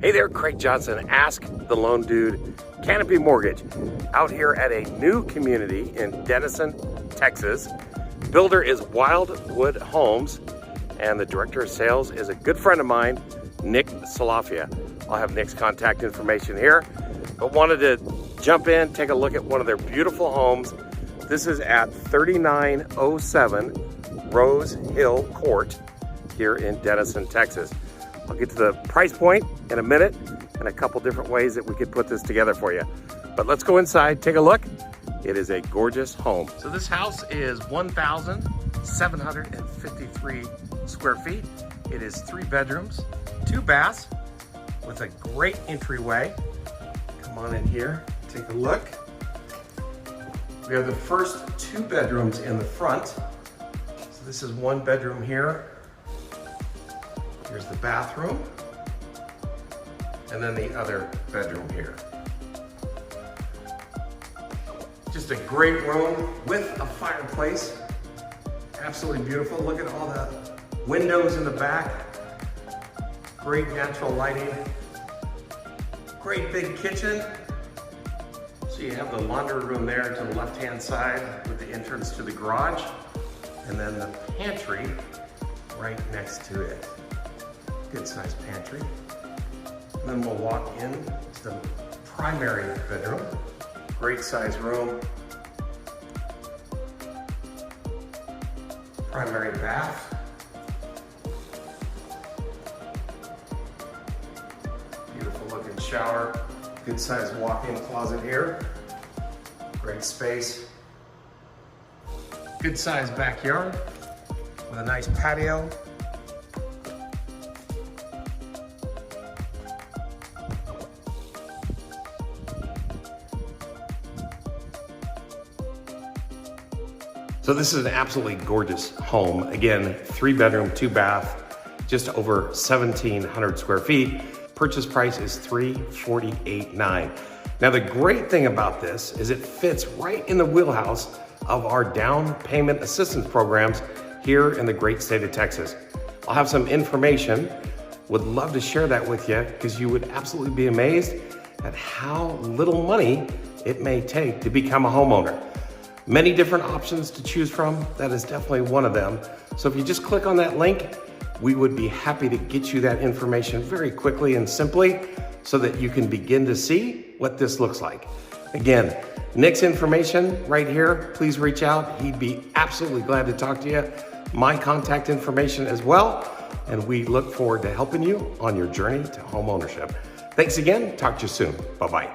Hey there, Craig Johnson, Ask the Loan Dude, Canopy Mortgage, out here at a new community in Denison, Texas. Builder is Wyldewood Homes, and the director of sales is a good friend of mine, Nick Salafia. I'll have Nick's contact information here, but wanted to jump in, take a look at one of their beautiful homes. This is at 3907 Rose Hill Court here in Denison, Texas. I'll get to the price point in a minute and a couple different ways that we could put this together for you. But let's go inside, take a look. It is a gorgeous home. So this house is 1,753 square feet. It is 3 bedrooms, 2 baths with a great entryway. Come on in here, take a look. We have the first 2 bedrooms in the front. So this is 1 bedroom here. Here's the bathroom, and then the other bedroom here. Just a great room with a fireplace. Absolutely beautiful. Look at all the windows in the back. Great natural lighting. Great big kitchen. So you have the laundry room there to the left-hand side with the entrance to the garage, and then the pantry right next to it. Good sized pantry. And then we'll walk in to the primary bedroom. Great size room. Primary bath. Beautiful looking shower. Good sized walk-in closet here. Great space. Good sized backyard with a nice patio. So this is an absolutely gorgeous home. Again, 3 bedroom, 2 bath, just over 1,700 square feet. Purchase price is $348,900. Now the great thing about this is it fits right in the wheelhouse of our down payment assistance programs here in the great state of Texas. I'll have some information, would love to share that with you because you would absolutely be amazed at how little money it may take to become a homeowner. Many different options to choose from. That is definitely one of them. So if you just click on that link, we would be happy to get you that information very quickly and simply so that you can begin to see what this looks like. Again, Nick's information right here, please reach out. He'd be absolutely glad to talk to you. My contact information as well. And we look forward to helping you on your journey to home ownership. Thanks again, talk to you soon. Bye-bye.